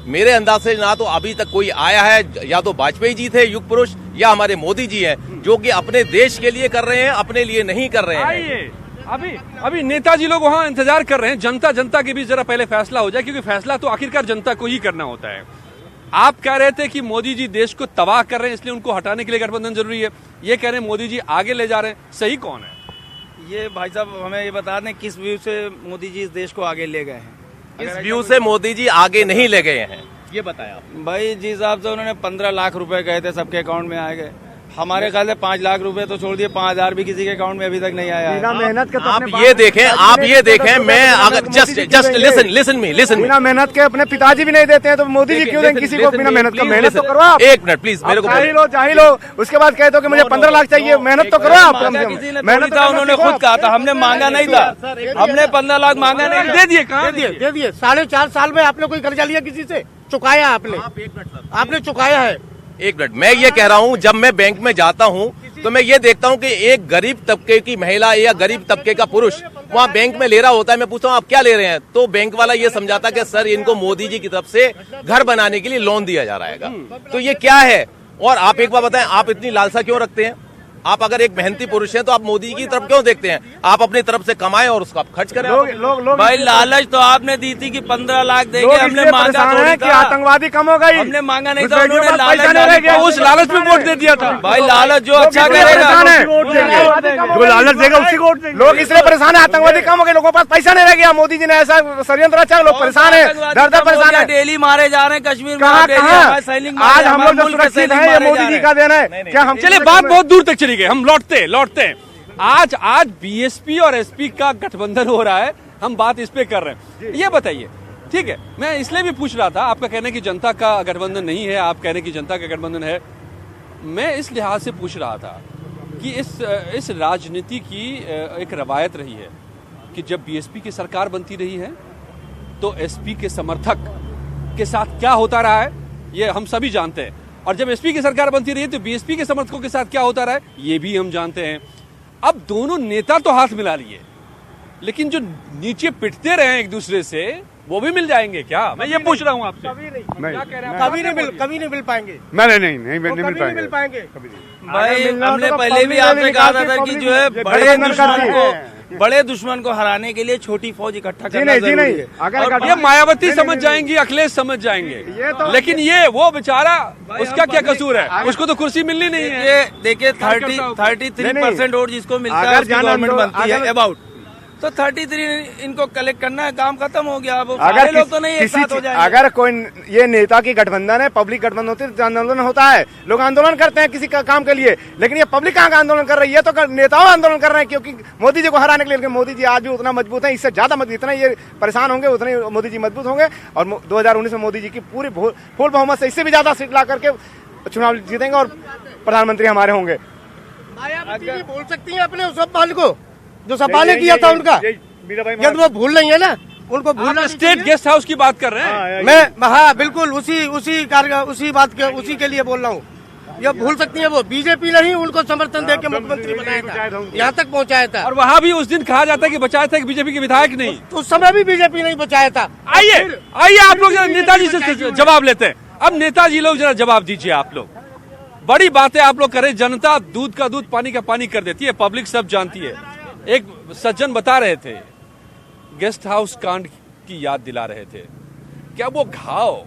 मेरे अंदाज से ना तो अभी तक कोई आया है, या तो वाजपेयी जी थे युग पुरुष, या हमारे मोदी जी हैं जो कि अपने देश के लिए कर रहे हैं, अपने लिए नहीं कर रहे हैं। अभी नेताजी लोग वहाँ इंतजार कर रहे हैं, जनता के बीच जरा पहले फैसला हो जाए, क्योंकि फैसला तो आखिरकार जनता को ही करना होता है। आप कह रहे थे कि मोदी जी देश को तबाह कर रहे हैं, इसलिए उनको हटाने के लिए गठबंधन जरूरी है। ये कह रहे हैं मोदी जी आगे ले जा रहे हैं, सही कौन है? ये भाई साहब हमें ये बता दें किस व्यू से मोदी जी इस देश को आगे ले गए हैं। इस व्यू से मोदी जी आगे नहीं ले गए हैं, ये बताया आप। भाई जिस हिसाब से उन्होंने 15 लाख रुपए कहे थे सबके अकाउंट में आ गए, हमारे ख्याल से 5 लाख रुपए तो छोड़ दिए, 5000 भी किसी के अकाउंट में अभी तक नहीं आया है। मेहनत के आप ये देखें, मैं अगर जस्ट लिसन बिना मेहनत के अपने पिताजी भी नहीं देते हैं तो मोदी जी क्यों देंगे किसी को बिना मेहनत का? मेहनत तो करो आप। एक मिनट प्लीज, मेरे को चाहे लो, उसके बाद कहते हो कि मुझे 15 लाख चाहिए। मेहनत तो करो आप। मेहनत था, उन्होंने खुद कहा था, हमने मांगा नहीं था, हमने 15 लाख मांगा नहीं। दे दिए, कहाँ दे दिए। 4.5 साल में आपने कोई कर्जा लिया किसी से? चुकाया आपने चुकाया है। एक मिनट, मैं ये कह रहा हूँ, जब मैं बैंक में जाता हूँ तो मैं ये देखता हूँ कि एक गरीब तबके की महिला या गरीब तबके का पुरुष वहाँ बैंक में ले रहा होता है। मैं पूछता हूँ आप क्या ले रहे हैं, तो बैंक वाला ये समझाता कि सर इनको मोदी जी की तरफ से घर बनाने के लिए लोन दिया जा रहा है। तो ये क्या है? और आप एक बार बताएं, आप इतनी लालसा क्यों रखते हैं? आप अगर एक मेहनती पुरुष हैं तो आप मोदी की तरफ क्यों देखते हैं? आप अपनी तरफ से कमाएं और उसको आप खर्च करें। भाई लालच तो आपने दी थी कि 15 लाख देंगे, हमने मांगा थोड़ी था। आतंकवादी कम हो गई, हमने मांगा नहीं था, उन्होंने लालच, उस लालच में वोट दे दिया था। भाई लालच जो अच्छा करेगा जो लालच देगा उसी को वोट देंगे। लोग इसलिए परेशान है, आतंकवादी कम हो गए, लोगों के पास पैसा नहीं रह गया। मोदी जी ने ऐसा षड्यंत्र रचा, लोग परेशान है, दर परेशान है। डेली मारे जा रहे हैं कश्मीर में, आज हम लोग जो सुरक्षित है ये मोदी जी का देना है। क्या हम चलिए, बात बहुत दूर तक चली गई, हम लौटते हैं। आज बीएसपी और एसपी का गठबंधन हो रहा है, हम बात इस पे कर रहे हैं। ये बताइए, ठीक है, मैं इसलिए भी पूछ रहा था, आपका कहना है कि जनता का गठबंधन नहीं है, आप कह रहे हैं कि जनता का गठबंधन है। मैं इस लिहाज से पूछ रहा था कि इस राजनीति की एक रवायत रही है कि जब बीएसपी की सरकार बनती रही है तो एसपी के समर्थक के साथ क्या होता रहा है ये हम सभी जानते हैं, और जब एसपी की सरकार बनती रही है तो बीएसपी के समर्थकों के साथ क्या होता रहा है ये भी हम जानते हैं। अब दोनों नेता तो हाथ मिला लिए, लेकिन जो नीचे पिटते रहे एक दूसरे से वो भी मिल जाएंगे क्या? मैं ये पूछ रहा हूँ आपसे। कभी नहीं मिल पाएंगे। नहीं मिल पाएंगे। भाई हमने पहले भी आपसे कहा था कि जो है बड़े दुश्मन को हराने के लिए छोटी फौज इकट्ठा करना जरूरी है। अगर ये मायावती समझ जाएंगी, अखिलेश समझ जाएंगे, लेकिन ये वो बेचारा, उसका क्या कसूर है? उसको तो कुर्सी मिलनी नहीं है। ये देखिए 33% वोट जिसको मिलता है गवर्नमेंट बनती है अबाउट, तो 33 इनको कलेक्ट करना है, काम खत्म हो गया। अब अगर लोग तो नहीं एक साथ हो जाएंगे। अगर कोई ये नेता की गठबंधन है, पब्लिक गठबंधन होती है तो आंदोलन होता है, लोग आंदोलन करते हैं किसी का काम के लिए, लेकिन ये पब्लिक कहाँ का आंदोलन कर रही है? तो नेताओं आंदोलन कर रहे हैं क्योंकि मोदी जी को हराने के लिए। मोदी जी आज भी उतना मजबूत है, इससे ज्यादा मजबूत, इतना ये परेशान होंगे उतने मोदी जी मजबूत होंगे। और 2019 में मोदी जी की पूरी फुल बहुमत से इससे भी ज्यादा सीट ला करके चुनाव जीतेंगे और प्रधानमंत्री हमारे होंगे। मायावती बोल सकती है अपने उस सवाल को जो सपा ने किया था उनका, यदि वो भूल नहीं है ना, उनको भूलना स्टेट गेस्ट हाउस की बात कर रहे हैं। मैं हाँ बिल्कुल उसी बात के उसी के लिए बोल रहा हूँ। ये भूल सकती है वो, बीजेपी नहीं उनको समर्थन देके मुख्यमंत्री बनाया था, यहाँ तक पहुँचाया था। और वहाँ भी उस दिन कहा जाता है कि बचाया था कि बीजेपी के विधायक नहीं, तो उस समय भी बीजेपी नहीं बचाया था। आइए आप लोग नेताजी से जवाब लेते हैं। अब नेताजी लोग जरा जवाब दीजिए। आप लोग बड़ी बातें आप लोग करें, जनता दूध का दूध पानी का पानी कर देती है, पब्लिक सब जानती है। एक सज्जन बता रहे थे, गेस्ट हाउस कांड की याद दिला रहे थे। क्या वो घाव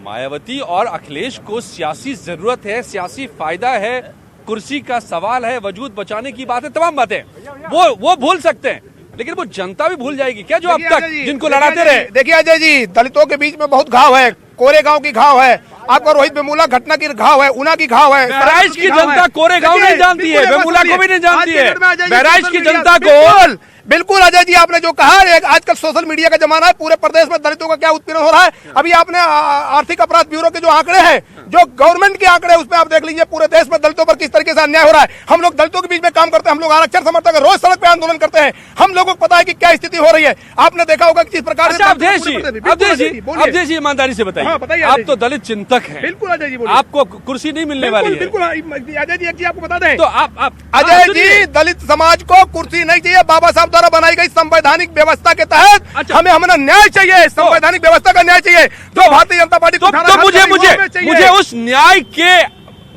मायावती और अखिलेश को सियासी जरूरत है, सियासी फायदा है, कुर्सी का सवाल है, वजूद बचाने की बात है, तमाम बातें वो भूल सकते हैं, लेकिन वो जनता भी भूल जाएगी क्या जो अब तक जिनको लड़ाते रहे। देखिए अजय जी, दलितों के बीच में बहुत घाव है, कोरेगांव की घाव है, आपको रोहित वेमुला घटना की घाव है, ऊना की घाव है। बहराइच की जनता कोरेगांव नहीं जानती है, वेमुला को भी नहीं जानती है। बहराइच की जनता को बिल्कुल अजय जी आपने जो कहा, आजकल सोशल मीडिया का जमाना है, पूरे प्रदेश में दलितों का क्या उत्पीड़न हो रहा है। अभी आपने आर्थिक अपराध ब्यूरो के जो आंकड़े हैं, जो गवर्नमेंट के आंकड़े, उसमें आप देख लीजिए पूरे देश में दलितों पर किस तरीके से अन्याय हो रहा है। हम लोग दलितों के बीच में काम करते हैं, हम लोग आरक्षण समर्थक हैं, रोज सड़क पे आंदोलन करते हैं, हम लोगों को पता है कि क्या स्थिति हो रही है। आपने देखा होगा कि किस प्रकार से अवधेश जी ईमानदारी से बताइए, आप तो दलित चिंतक हैं। बिल्कुल अजय जी, आपको कुर्सी नहीं मिलने वाली है। बिल्कुल अजय जी, एक चीज आपको बता दें तो आप अजय जी, दलित समाज को कुर्सी नहीं चाहिए, बाबा साहब द्वारा बनाई गई संवैधानिक व्यवस्था के तहत हमें न्याय चाहिए, संवैधानिक व्यवस्था का न्याय चाहिए जो भारतीय जनता पार्टी को। तो मुझे उस न्याय के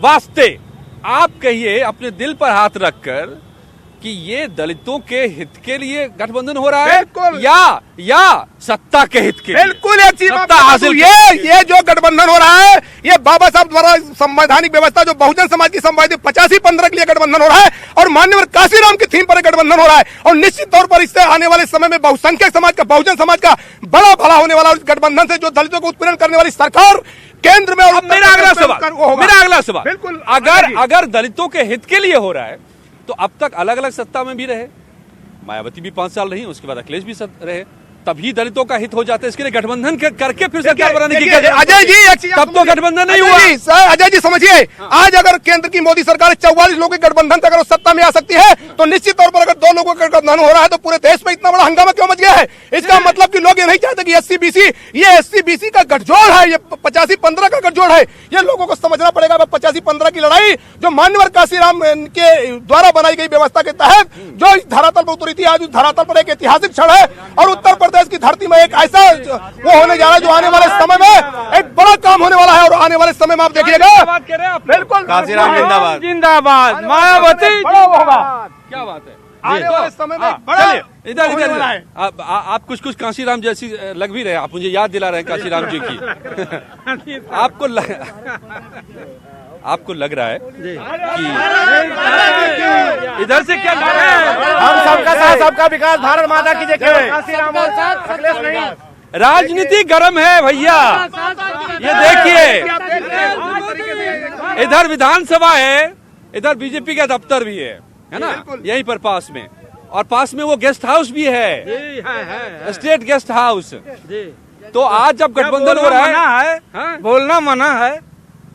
वास्ते आप कहिए अपने दिल पर हाथ रखकर कि ये दलितों के हित के लिए गठबंधन हो रहा है या सत्ता के हित के। बिल्कुल एक चीज हासिल, ये जो गठबंधन हो रहा है, ये बाबा साहब द्वारा संवैधानिक व्यवस्था जो बहुजन समाज की संवैधानिक 85-15 के लिए गठबंधन हो रहा है, और माननीय काशीराम की थीम पर गठबंधन हो रहा है। और निश्चित तौर पर इससे आने वाले समय में बहुसंख्यक समाज का, बहुजन समाज का बड़ा भला होने वाला गठबंधन से जो दलितों को उत्पीड़न करने वाली सरकार केंद्र में। और मेरा अगला सवाल बिल्कुल, अगर दलितों के हित के लिए हो रहा है तो अब तक अलग अलग सत्ता में भी रहे, मायावती भी 5 साल रही, उसके बाद अखिलेश भी रहे, तभी दलितों का हित हो जाता है। इसके लिए गठबंधन करके फिर सरकार बनाने की अजय जी, तब तो गठबंधन नहीं हुआ। अजय जी समझिए, आज अगर केंद्र की मोदी सरकार 44 लोगों के गठबंधन से अगर सत्ता में आ सकती है, तो निश्चित तौर पर अगर 2 लोगों का गठबंधन हो रहा है तो पूरे देश में इतना बड़ा हंगामा क्यों मच गया है? इसका मतलब कि लोग ये नहीं चाहते कि एससी बीसी का गठजोड़ है, ये 85-15 का गठजोड़ है। ये लोगों को समझना पड़ेगा। 85-15 की लड़ाई जो माननीय काशीराम के द्वारा बनाई गई व्यवस्था के तहत जो इस धरातल पर उतरी थी, आज उस धरातल पर एक ऐतिहासिक क्षण है। और उत्तर प्रदेश की धरती में एक ऐसा वो होने जा रहा है जो आने वाले समय में एक बड़ा काम होने वाला है। और आने वाले समय में आप देखिएगा, बिल्कुल काशीराम जिंदाबाद, जिंदाबाद, मायावती बड़ा होगा। क्या बात है, आने वाले समय में बड़ा इधर आप कुछ काशीराम जैसी लग भी रहे, आप मुझे याद दिला रहे हैं काशीराम जी की। आपको लग रहा है कि इधर से क्या लग रहा है? हम सबका साथ, सबका विकास, भारत माता की जय। काशीराम और साथ, अखिलेश नहीं। राजनीति गर्म है भैया, ये देखिए, इधर विधानसभा है, इधर बीजेपी का दफ्तर भी है ना, यहीं पर पास में, और पास में वो गेस्ट हाउस भी है, स्टेट गेस्ट हाउस। तो आज जब गठबंधन हो रहा है, बोलना मना है।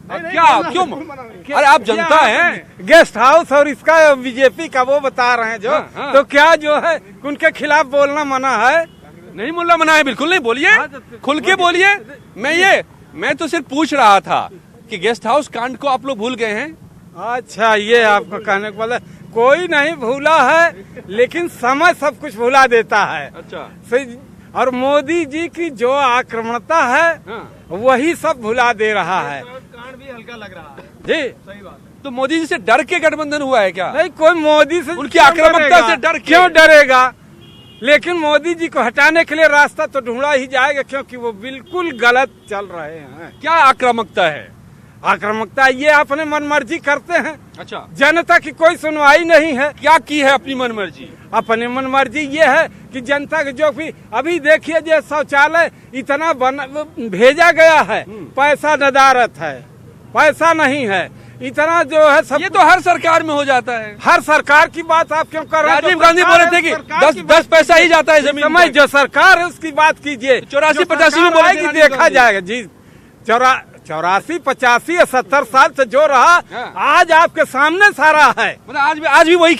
क्या क्यों? अरे आप जनता हैं। गेस्ट हाउस और इसका बीजेपी का वो बता रहे हैं जो, तो क्या जो है उनके खिलाफ बोलना मना है? नहीं बोलना मना है, बिल्कुल नहीं, बोलिए, खुल के बोलिए। मैं तो सिर्फ पूछ रहा था कि गेस्ट हाउस कांड को आप लोग भूल गए हैं। अच्छा, ये आपको कहने को बोला, कोई नहीं भूला है, लेकिन समय सब कुछ भुला देता है। अच्छा, और मोदी जी की जो आक्रमणता है वही सब भुला दे रहा है। कांड भी हल्का लग रहा है जी, सही बात है। तो मोदी जी से डर के गठबंधन हुआ है क्या? नहीं, कोई मोदी से उनकी आक्रामकता से डर क्यों डरेगा? लेकिन मोदी जी को हटाने के लिए रास्ता तो ढूंढा ही जाएगा, क्योंकि वो बिल्कुल गलत चल रहे हैं। क्या आक्रामकता है? आक्रामकता ये अपने मनमर्जी करते हैं। अच्छा, जनता की कोई सुनवाई नहीं है। क्या की है अपनी मनमर्जी? अपनी मनमर्जी ये है कि जनता के जो भी, अभी देखिए जो शौचालय इतना भेजा गया है, पैसा नदारत है, पैसा नहीं है, इतना जो है सब। ये तो हर सरकार में हो जाता है। हर सरकार की बात आप क्यों कर रहे हैं? राजीव गांधी बोले थे कि 10 पैसा ही जाता है जमीन में। जो सरकार है उसकी बात कीजिए। 84-85 में बोले कि देखा जाएगा जी, 84, 85 या 70 साल से जो रहा, आज आपके सामने सारा है। मतलब आज भी वही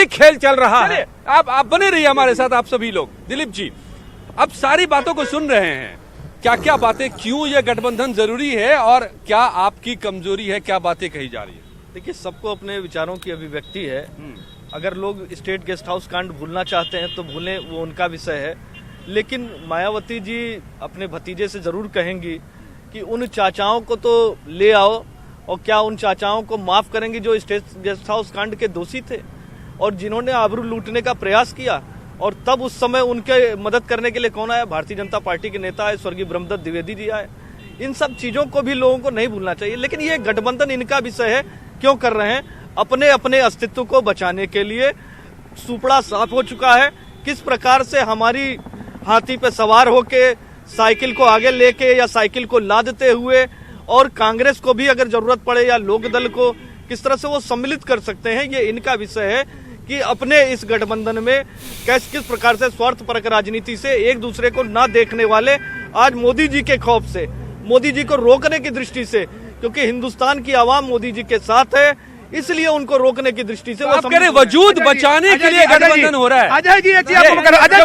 खेल चल रहा है। आप बने रहिए हमारे साथ, आप सभी लोग। दिलीप जी, अब सारी बातों को सुन रहे हैं, क्या क्या बातें, क्यों यह गठबंधन जरूरी है और क्या आपकी कमजोरी है, क्या बातें कही जा रही है। देखिए, सबको अपने विचारों की अभिव्यक्ति है। अगर लोग स्टेट गेस्ट हाउस कांड भूलना चाहते हैं तो भूलें, वो उनका विषय है। लेकिन मायावती जी अपने भतीजे से जरूर कहेंगी कि उन चाचाओं को तो ले आओ, और क्या उन चाचाओं को माफ करेंगी जो स्टेट गेस्ट हाउस कांड के दोषी थे और जिन्होंने आबरू लूटने का प्रयास किया, और तब उस समय उनके मदद करने के लिए कौन आया? भारतीय जनता पार्टी के नेता है स्वर्गीय ब्रह्मदत्त द्विवेदी जी आए। इन सब चीजों को भी लोगों को नहीं भूलना चाहिए। लेकिन ये गठबंधन इनका विषय है, क्यों कर रहे हैं? अपने अपने अस्तित्व को बचाने के लिए। सुपड़ा साफ हो चुका है किस प्रकार से हमारी हाथी पे सवार होके साइकिल को आगे लेके या साइकिल को लादते हुए, और कांग्रेस को भी अगर जरूरत पड़े या लोकदल को किस तरह से वो सम्मिलित कर सकते हैं, ये इनका विषय है कि अपने इस गठबंधन में किस प्रकार से स्वार्थपरक राजनीति से एक दूसरे को ना देखने वाले आज मोदी जी के खौफ से, मोदी जी को रोकने की दृष्टि से, क्योंकि हिंदुस्तान की आवाम मोदी जी के साथ है, इसलिए उनको रोकने की दृष्टि से आप कह रहे वजूद बचाने के लिए गठबंधन हो रहा है। अजय जी, एक चीज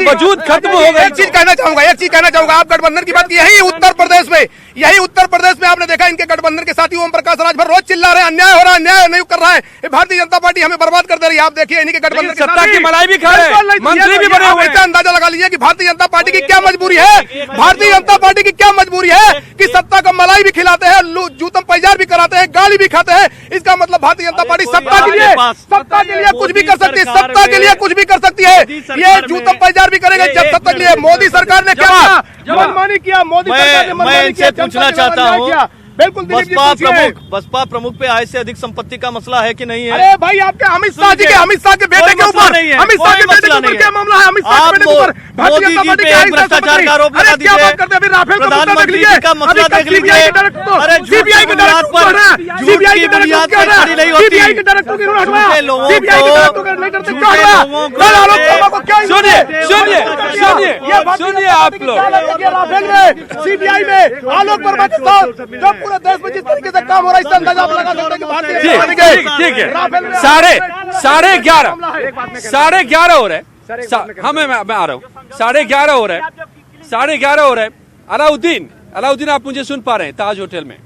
वजूद खत्म हो गया। एक चीज कहना चाहूंगा, आप गठबंधन की बात, यही उत्तर प्रदेश में आपने देखा इनके गठबंधन के साथी ओम प्रकाश राजभर रोज चिल्ला रहे हैं अन्याय हो रहा है, अन्याय नहीं कर रहा है, ये भारतीय जनता पार्टी हमें बर्बाद कर दे रही है। आप देखिए इनके गठबंधन सत्ता की मलाई भी खा रहे हैं, मंत्री भी बने हुए हैं। अंदाजा लगा लीजिए कि भारतीय जनता पार्टी की क्या मजबूरी है, भारतीय जनता पार्टी की क्या मजबूरी है कि सत्ता का मलाई भी खिलाते हैं, जूतम पैजार भी कराते हैं, गाली भी खाते हैं। इसका मतलब भारतीय जनता पार्टी सत्ता के लिए कुछ भी कर सकती है, सत्ता के लिए कुछ भी कर सकती है। ये जूतम पैजार भी करेंगे जब सत्ता के लिए। मोदी सरकार ने क्या मनमानी किया, मोदी सरकार ने मनमानी किया। पूछना चाहता हूँ, बिल्कुल बसपा प्रमुख पे आय से अधिक संपत्ति का मसला है कि नहीं है? अरे भाई, आपके अमित शाह के बेटे के ऊपर, अमित शाह के बेटे के ऊपर क्या मामला है? अमित शाह के बेटे के ऊपर मोदी जी पे भ्रष्टाचार का आरोप लगा दीजिए। प्रधानमंत्री जी का मसला देख लीजिए। अरे सीबीआई के डायरेक्टर पर सीबीआई के डायरेक्टर पर खड़ी नहीं होती, सीबीआई के डायरेक्टर को क्यों हटवाया? सीबीआई के डायरेक्टर को नहीं करते क्यों हटवाया? सुनिए आप लोग, सीबीआई में आलोक वर्मा के साथ जब पूरे देश में जिस तरीके से काम हो रहा है, इससे अंदाजा आप लगा सकते हैं कि भारतीय ठीक है। साढ़े 11 हो रहे हैं। मैं आ रहा हूँ। 11:30 हो रहे हैं। 11:30 हो रहे हैं। अलाउद्दीन, आप मुझे सुन पा रहे हैं? ताज होटल में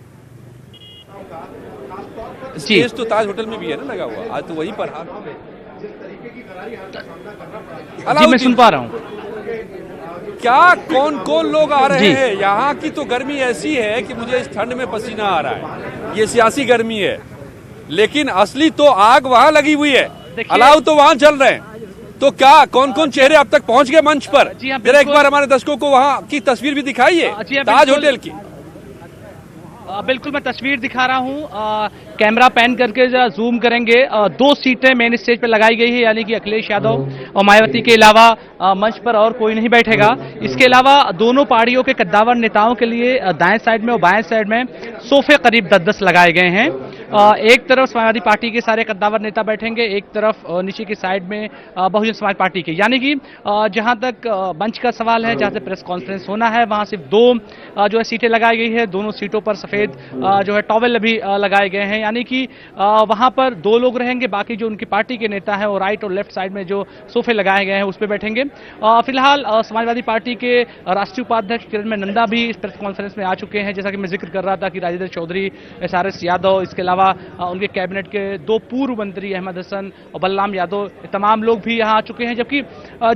स्टेज तो ताज होटल में भी है ना लगा हुआ, आज तो वहीं पर। जी, मैं सुन पा रहा हूँ। क्या कौन कौन लोग आ रहे हैं? यहाँ की तो गर्मी ऐसी है कि मुझे इस ठंड में पसीना आ रहा है। ये सियासी गर्मी है, लेकिन असली तो आग वहाँ लगी हुई है, अलाव तो वहाँ चल रहे हैं। तो क्या कौन कौन चेहरे अब तक पहुंच गए मंच पर? जरा एक बार हमारे दर्शकों को वहाँ की तस्वीर भी दिखाइए, ताज होटल की। बिल्कुल, मैं तस्वीर दिखा रहा हूँ। कैमरा पैन करके जरा जूम करेंगे। 2 सीटें मेन स्टेज पे लगाई गई है, यानी कि अखिलेश यादव और मायावती के अलावा मंच पर और कोई नहीं बैठेगा। इसके अलावा दोनों पार्टियों के कद्दावर नेताओं के लिए दाएं साइड में और बाएं साइड में सोफे करीब 10-10 लगाए गए हैं। एक तरफ समाजवादी पार्टी के सारे कद्दावर नेता बैठेंगे, एक तरफ नीचे की साइड में बहुजन समाज पार्टी के, यानी कि जहां तक मंच का सवाल है, जहां से प्रेस कॉन्फ्रेंस होना है, वहां सिर्फ 2 जो है सीटें लगाई गई है। दोनों सीटों पर सफेद जो है टॉवेल भी लगाए गए हैं, यानी कि वहां पर 2 लोग रहेंगे। बाकी जो उनकी पार्टी के नेता है वो राइट और लेफ्ट साइड में जो सोफे लगाए गए हैं उस पर बैठेंगे। फिलहाल समाजवादी पार्टी के राष्ट्रीय उपाध्यक्ष किरण नंदा भी इस प्रेस कॉन्फ्रेंस में आ चुके हैं। जैसा कि मैं जिक्र कर रहा था कि राजेंद्र चौधरी, SRS यादव, इसके अलावा उनके कैबिनेट के 2 पूर्व मंत्री अहमद हसन और बलराम यादव, तमाम लोग भी यहां आ चुके हैं। जबकि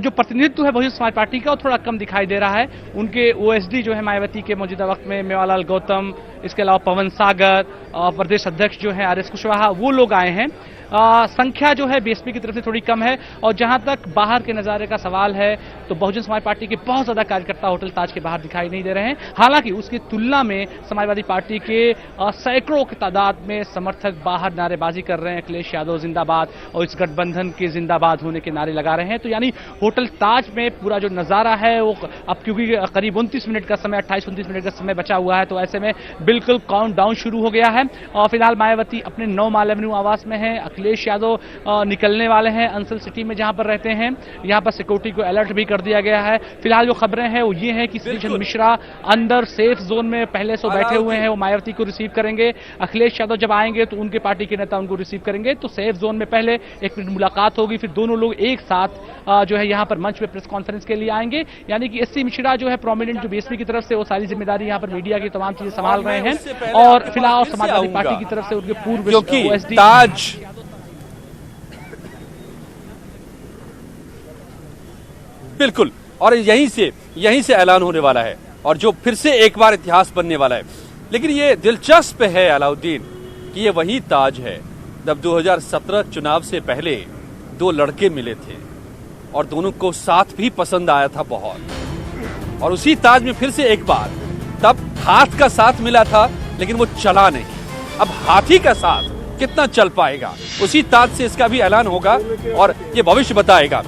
जो प्रतिनिधित्व है बहुजन समाज पार्टी का वो थोड़ा कम दिखाई दे रहा है। उनके OSD जो है मायावती के मौजूदा वक्त में मेवालाल गौतम, इसके अलावा पवन सागर, प्रदेश अध्यक्ष जो है RS कुशवाहा, वो लोग आए हैं। संख्या जो है BSP की तरफ से थोड़ी कम है। और जहां तक बाहर के नजारे का सवाल है तो बहुजन समाज पार्टी के बहुत ज्यादा कार्यकर्ता होटल ताज के बाहर दिखाई नहीं दे रहे हैं। हालांकि उसकी तुलना में समाजवादी पार्टी के सैकड़ों की तादाद में समर्थक बाहर नारेबाजी कर रहे हैं, अखिलेश यादव जिंदाबाद और इस गठबंधन के जिंदाबाद होने के नारे लगा रहे हैं। तो यानी होटल ताज में पूरा जो नजारा है वो अब, क्योंकि करीब 29 मिनट का समय, 28-29 मिनट का समय बचा हुआ है, तो ऐसे में बिल्कुल काउंट डाउन शुरू हो गया है। और फिलहाल मायावती अपने 9 माल एवेन्यू आवास में है। अखिलेश यादव निकलने वाले हैं अंसल सिटी में जहां पर रहते हैं। यहां पर सिक्योरिटी को अलर्ट भी कर कर दिया गया है। फिलहाल जो खबरें हैं वो ये हैं कि श्रीचंद मिश्रा अंदर सेफ जोन में पहले से बैठे हुए हैं, वो मायावती को रिसीव करेंगे। अखिलेश यादव जब आएंगे तो उनके पार्टी के नेता उनको रिसीव करेंगे, तो सेफ जोन में पहले एक मिनट मुलाकात होगी, फिर दोनों लोग एक साथ जो है यहाँ पर मंच पे प्रेस कॉन्फ्रेंस के लिए आएंगे। यानी कि एससी मिश्रा जो है प्रोमिनेंट जो बीएसपी की तरफ से वो सारी जिम्मेदारी यहाँ पर मीडिया की तमाम चीजें संभाल रहे हैं, और फिलहाल समाजवादी पार्टी की तरफ से उनके पूर्व क्योंकि ताज बिल्कुल, और यहीं से ऐलान होने वाला है, और जो फिर से एक बार इतिहास बनने वाला है। लेकिन ये दिलचस्प है अलाउद्दीन कि ये वही ताज है जब 2017 चुनाव से पहले दो लड़के मिले थे और दोनों को साथ भी पसंद आया था बहुत, और उसी ताज में फिर से एक बार तब हाथ का साथ मिला था लेकिन वो चला नहीं। अब हाथी का साथ कितना चल पाएगा, उसी ताज से इसका भी ऐलान होगा और ये भविष्य बताएगा।